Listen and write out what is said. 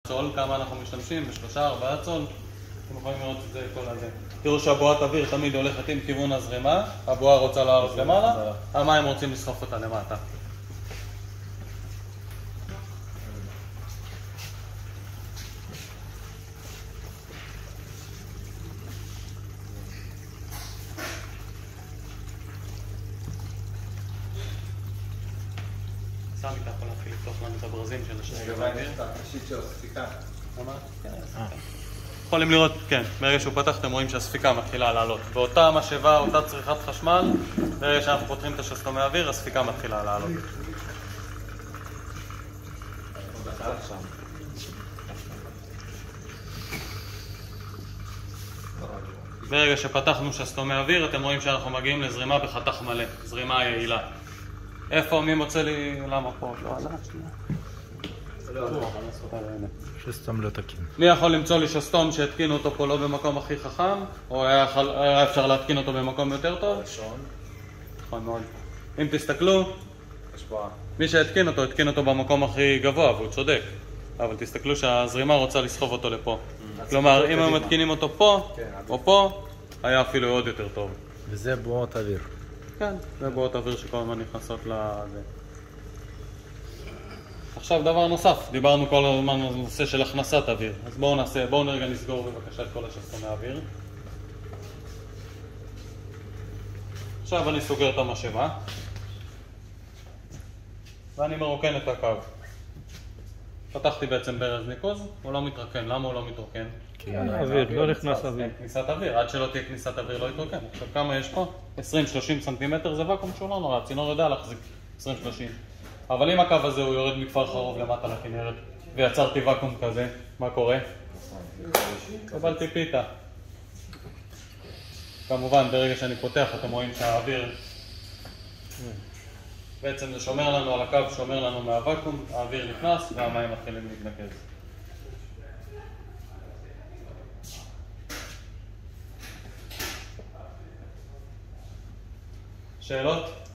צול, כמה אנחנו משתמשים? ב3-4 צול. אתם יכולים לראות את זה כל הזה. תראו שהבועת אוויר תמיד הולכת עם כיוון הזרימה, הבועה רוצה לעלות למעלה, המים רוצים לסחוף אותה למטה. סמי, אתה יכול להתחיל לפתוח לנו את הברזים של השסתום האוויר? השיט של הספיקה. יכולים לראות, כן, ברגע שהוא פתח אתם רואים שהספיקה מתחילה לעלות. באותה משאבה, אותה צריכת חשמל, ברגע שאנחנו פותחים את השסתומי האוויר, הספיקה מתחילה לעלות. ברגע שפתחנו שסתומי אוויר, אתם רואים שאנחנו מגיעים לזרימה בחתך מלא, זרימה יעילה. איפה? מי מוצא לי? למה פה? לא עלה? שסתום לא תקין. מי יכול למצוא לי שסתום שהתקינו אותו פה לא במקום הכי חכם, או היה אפשר להתקין אותו במקום יותר טוב? נכון מאוד. אם תסתכלו, מי שהתקין אותו, התקין אותו במקום הכי גבוה, והוא צודק. אבל תסתכלו שהזרימה רוצה לסחוב אותו לפה. כלומר, אם הם מתקינים אותו פה, או פה, היה אפילו עוד יותר טוב. וזה בועות אוויר. כן, זה בועות אוויר שכל הזמן נכנסות לזה. עכשיו דבר נוסף, דיברנו כל הזמן על נושא של הכנסת אוויר. אז בואו נרגע נסגור בבקשה את כל השסתומי האוויר. עכשיו אני סוגר את המשאבה. ואני מרוקן את הקו. פתחתי בעצם ברז ניקוז, הוא לא מתרקן. למה הוא לא מתרקן? כי האוויר, לא נכנס אוויר. אין כניסת אוויר, עד שלא תהיה כניסת אוויר לא יתרקן. עכשיו כמה יש פה? 20-30 סנטימטר, זה ואקום שהוא לא נורא, הצינור יודע להחזיק 20-30. אבל אם הקו הזה הוא יורד מכפר חרוב למטה לכנרת ויצרתי ואקום כזה, מה קורה? קבלתי פיתה. כמובן ברגע שאני פותח אתם רואים שהאוויר בעצם זה שומר לנו על הקו, שומר לנו מהוואקום, האוויר נכנס והמים מתחילים להתנקז. שאלות?